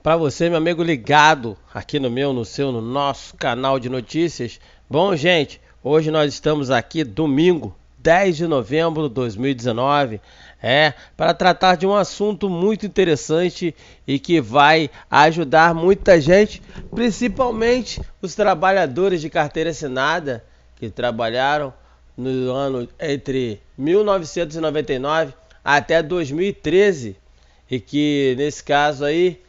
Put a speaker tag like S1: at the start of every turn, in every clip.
S1: Para você, meu amigo ligado aqui no meu, no seu, no nosso canal de notícias. Bom, gente, hoje nós estamos aqui domingo, 10 de novembro de 2019, para tratar de um assunto muito interessante e que vai ajudar muita gente, principalmente os trabalhadores de carteira assinada que trabalharam no ano entre 1999 até 2013 e que nesse caso aí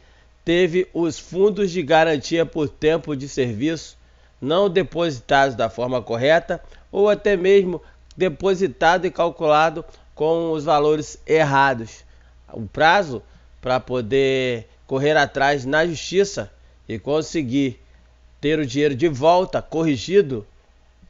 S1: teve os fundos de garantia por tempo de serviço não depositados da forma correta ou até mesmo depositado e calculado com os valores errados. O prazo para poder correr atrás na justiça e conseguir ter o dinheiro de volta corrigido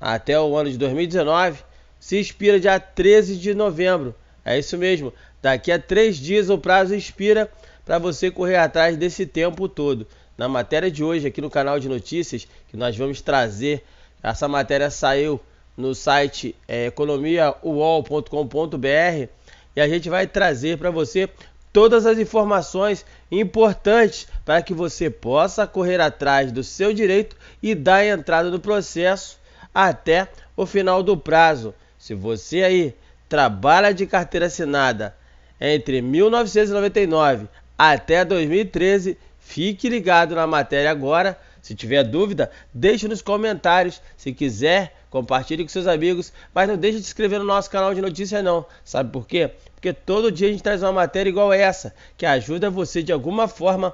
S1: até o ano de 2019 se expira dia 13 de novembro. É isso mesmo, daqui a 3 dias o prazo expira para você correr atrás desse tempo todo. Na matéria de hoje aqui no canal de notícias, que nós vamos trazer, essa matéria saiu no site economiauol.com.br e a gente vai trazer para você todas as informações importantes para que você possa correr atrás do seu direito e dar entrada no processo até o final do prazo. Se você aí trabalha de carteira assinada entre 1999 até 2013, fique ligado na matéria agora. Se tiver dúvida, deixe nos comentários. Se quiser, compartilhe com seus amigos. Mas não deixe de se inscrever no nosso canal de notícias não. Sabe por quê? Porque todo dia a gente traz uma matéria igual essa, que ajuda você de alguma forma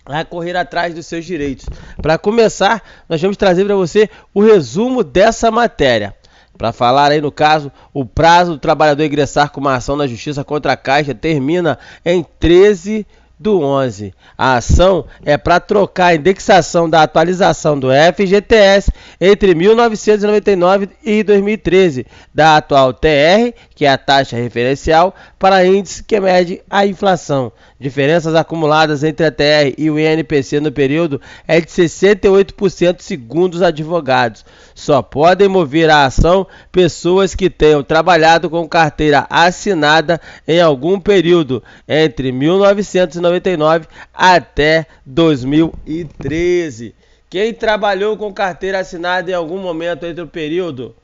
S1: a correr atrás dos seus direitos. Para começar, nós vamos trazer para você o resumo dessa matéria. Para falar aí no caso, o prazo do trabalhador ingressar com uma ação na justiça contra a Caixa termina em 13/11. A ação é para trocar a indexação da atualização do FGTS entre 1999 e 2013, da atual TR, que é a taxa referencial, para índice que mede a inflação. Diferenças acumuladas entre a TR e o INPC no período é de 68% segundo os advogados. Só podem mover a ação pessoas que tenham trabalhado com carteira assinada em algum período entre 1999 até 2013. Quem trabalhou com carteira assinada em algum momento entre o período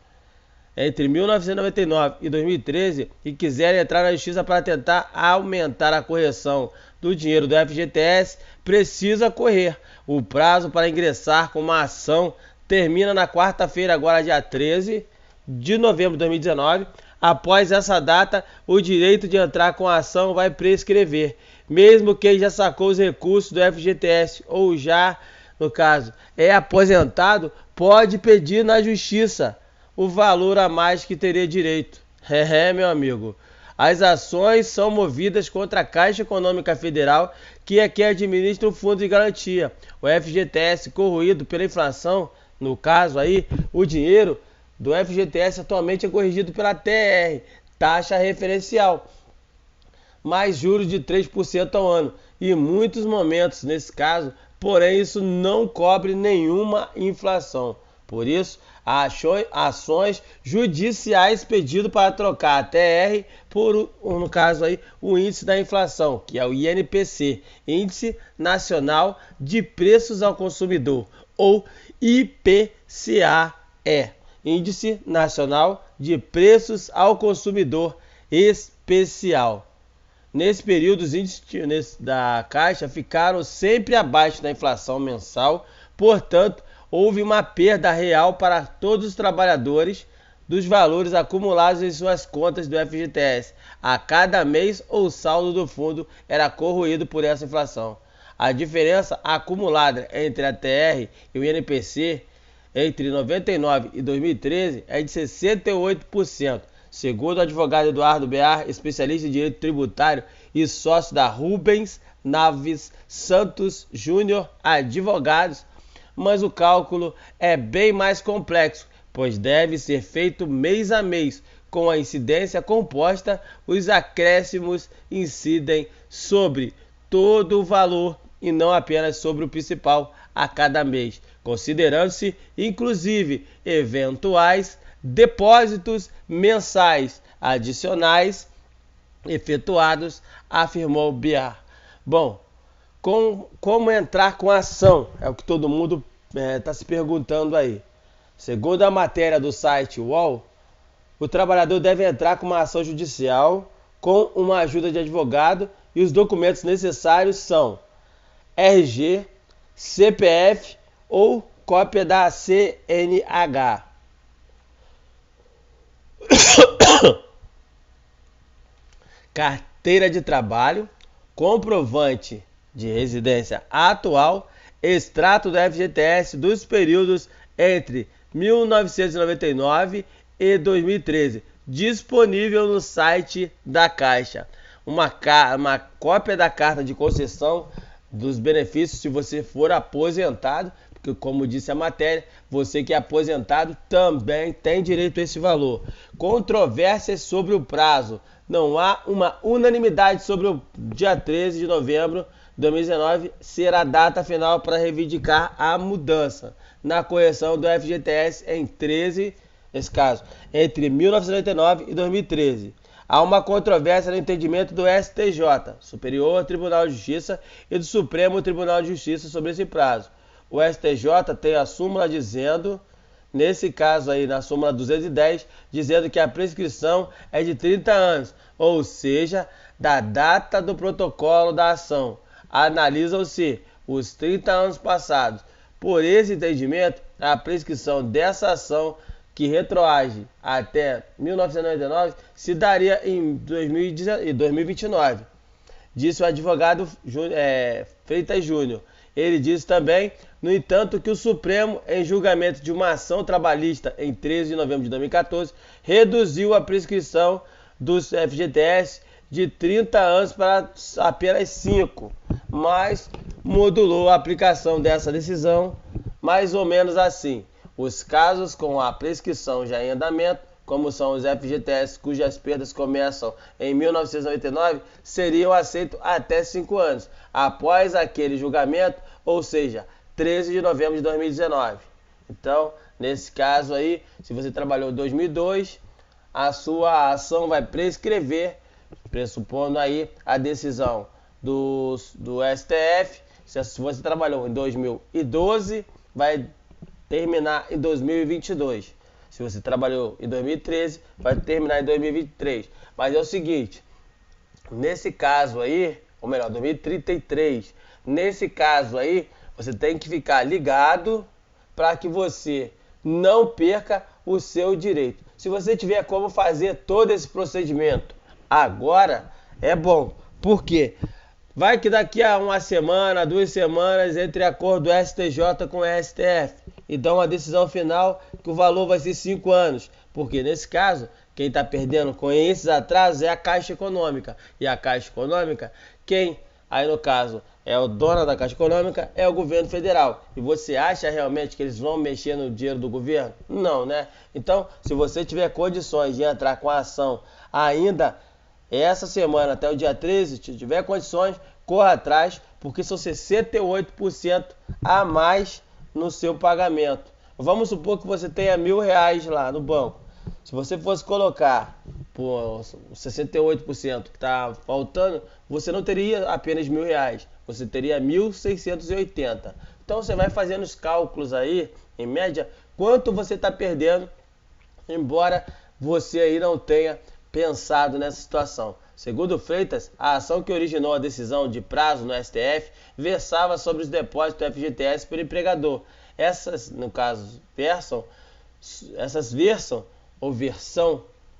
S1: entre 1999 e 2013 e quiserem entrar na justiça para tentar aumentar a correção do dinheiro do FGTS, precisa correr. O prazo para ingressar com uma ação termina na quarta-feira, agora dia 13 de novembro de 2019. Após essa data, o direito de entrar com a ação vai prescrever. Mesmo quem já sacou os recursos do FGTS ou já, no caso, é aposentado, pode pedir na justiça o valor a mais que teria direito. Meu amigo. As ações são movidas contra a Caixa Econômica Federal, que é quem administra o Fundo de Garantia. O FGTS corroído pela inflação, no caso aí, o dinheiro do FGTS atualmente é corrigido pela TR, taxa referencial, mais juros de 3% ao ano. E em muitos momentos, nesse caso, porém isso não cobre nenhuma inflação. Por isso, ações judiciais pedido para trocar a TR por, no caso aí, o índice da inflação, que é o INPC, Índice Nacional de Preços ao Consumidor, ou IPCA-E, Índice Nacional de Preços ao Consumidor Especial. Nesse período, os índices da Caixa ficaram sempre abaixo da inflação mensal, portanto, houve uma perda real para todos os trabalhadores dos valores acumulados em suas contas do FGTS. A cada mês, o saldo do fundo era corroído por essa inflação. A diferença acumulada entre a TR e o INPC entre 99 e 2013 é de 68%. Segundo o advogado Eduardo Bear, especialista em direito tributário e sócio da Rubens Naves Santos Júnior Advogados, mas o cálculo é bem mais complexo, pois deve ser feito mês a mês. Com a incidência composta, os acréscimos incidem sobre todo o valor e não apenas sobre o principal a cada mês, considerando-se inclusive eventuais depósitos mensais adicionais efetuados, afirmou Biar. Bom, Como entrar com a ação? É o que todo mundo está se perguntando aí. Segundo a matéria do site UOL, o trabalhador deve entrar com uma ação judicial com uma ajuda de advogado e os documentos necessários são RG, CPF ou cópia da CNH. Carteira de trabalho, comprovante de residência atual, extrato do FGTS dos períodos entre 1999 e 2013, disponível no site da Caixa. Uma cópia da carta de concessão dos benefícios se você for aposentado, porque como disse a matéria, você que é aposentado também tem direito a esse valor. Controvérsias sobre o prazo. Não há uma unanimidade sobre o dia 13 de novembro de 2019 ser a data final para reivindicar a mudança na correção do FGTS em 13, nesse caso, entre 1999 e 2013. Há uma controvérsia no entendimento do STJ, Superior Tribunal de Justiça, e do Supremo Tribunal de Justiça sobre esse prazo. O STJ tem a súmula dizendo, nesse caso aí, na súmula 210, dizendo que a prescrição é de 30 anos, ou seja, da data do protocolo da ação. Analisam-se os 30 anos passados. Por esse entendimento, a prescrição dessa ação, que retroage até 1999, se daria em 2029, disse o advogado Freitas Júnior. Ele disse também, no entanto, que o Supremo, em julgamento de uma ação trabalhista em 13 de novembro de 2014, reduziu a prescrição dos FGTS de 30 anos para apenas 5, mas modulou a aplicação dessa decisão mais ou menos assim. Os casos com a prescrição já em andamento, como são os FGTS cujas perdas começam em 1999, seriam aceitos até 5 anos, após aquele julgamento, ou seja, 13 de novembro de 2019. Então, nesse caso aí, se você trabalhou em 2002, a sua ação vai prescrever, pressupondo aí a decisão do STF. Se você trabalhou em 2012, vai terminar em 2022. Se você trabalhou em 2013, vai terminar em 2023. Mas é o seguinte, nesse caso aí, ou melhor, 2033, nesse caso aí, você tem que ficar ligado para que você não perca o seu direito. Se você tiver como fazer todo esse procedimento agora, é bom. Por quê? Vai que daqui a uma semana, 2 semanas, entre acordo do STJ com o STF e dão uma decisão final que o valor vai ser 5 anos. Porque nesse caso, quem está perdendo com esses atrasos é a Caixa Econômica. E a Caixa Econômica, quem, aí no caso, é o dono da Caixa Econômica, é o governo federal. E você acha realmente que eles vão mexer no dinheiro do governo? Não, né? Então, se você tiver condições de entrar com a ação ainda essa semana até o dia 13, se tiver condições, corra atrás, porque são 68% a mais no seu pagamento. Vamos supor que você tenha R$1.000 lá no banco. Se você fosse colocar por 68% que está faltando, você não teria apenas R$1.000, você teria 1.680. Então você vai fazendo os cálculos aí, em média, quanto você está perdendo, embora você aí não tenha pensado nessa situação. Segundo Freitas, a ação que originou a decisão de prazo no STF versava sobre os depósitos do FGTS pelo empregador. Essas, no caso, versam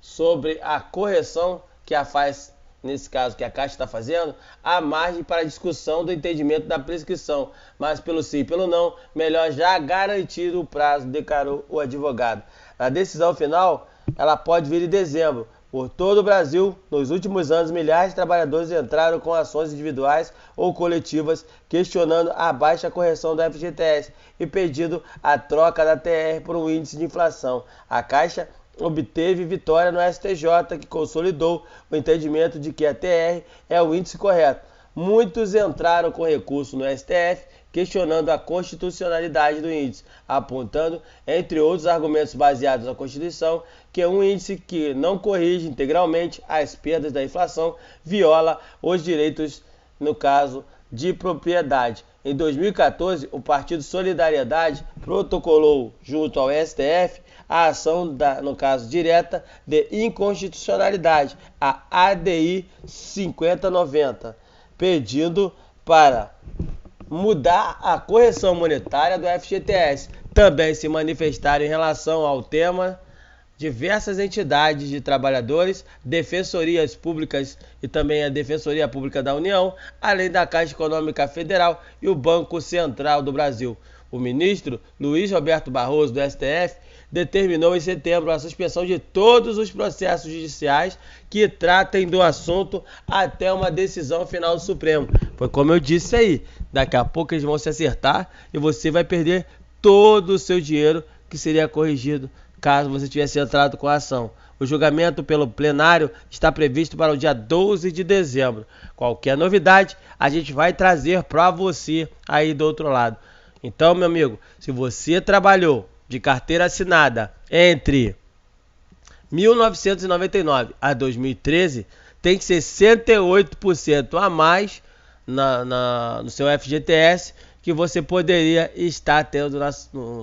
S1: sobre a correção que a faz, nesse caso, que a Caixa está fazendo, há margem para discussão do entendimento da prescrição, mas pelo sim e pelo não, melhor já garantir o prazo, declarou o advogado. A decisão final, ela pode vir em dezembro. Por todo o Brasil, nos últimos anos, milhares de trabalhadores entraram com ações individuais ou coletivas questionando a baixa correção do FGTS e pedindo a troca da TR por um índice de inflação. A Caixa obteve vitória no STJ, que consolidou o entendimento de que a TR é o índice correto. Muitos entraram com recurso no STF questionando a constitucionalidade do índice, apontando, entre outros argumentos baseados na Constituição, que é um índice que não corrige integralmente as perdas da inflação, viola os direitos, no caso, de propriedade. Em 2014, o Partido Solidariedade protocolou junto ao STF a ação no caso direta de inconstitucionalidade, a ADI 5090, pedindo para mudar a correção monetária do FGTS. Também se manifestaram em relação ao tema diversas entidades de trabalhadores, defensorias públicas e também a Defensoria Pública da União, além da Caixa Econômica Federal e o Banco Central do Brasil. O ministro Luiz Roberto Barroso, do STF, determinou em setembro a suspensão de todos os processos judiciais que tratem do assunto até uma decisão final do Supremo. Foi como eu disse aí, daqui a pouco eles vão se acertar e você vai perder todo o seu dinheiro que seria corrigido caso você tivesse entrado com a ação. O julgamento pelo plenário está previsto para o dia 12 de dezembro. Qualquer novidade, a gente vai trazer para você aí do outro lado. Então, meu amigo, se você trabalhou de carteira assinada entre 1999 a 2013, tem 68% a mais no seu FGTS que você poderia estar tendo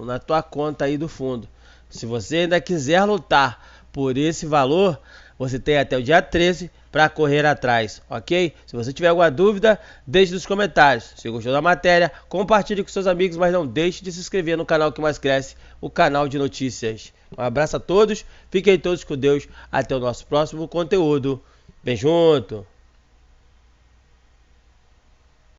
S1: na tua conta aí do fundo. Se você ainda quiser lutar por esse valor, você tem até o dia 13 para correr atrás, ok? Se você tiver alguma dúvida, deixe nos comentários. Se gostou da matéria, compartilhe com seus amigos, mas não deixe de se inscrever no canal que mais cresce, o canal de notícias. Um abraço a todos, fiquem todos com Deus, até o nosso próximo conteúdo. Vem junto!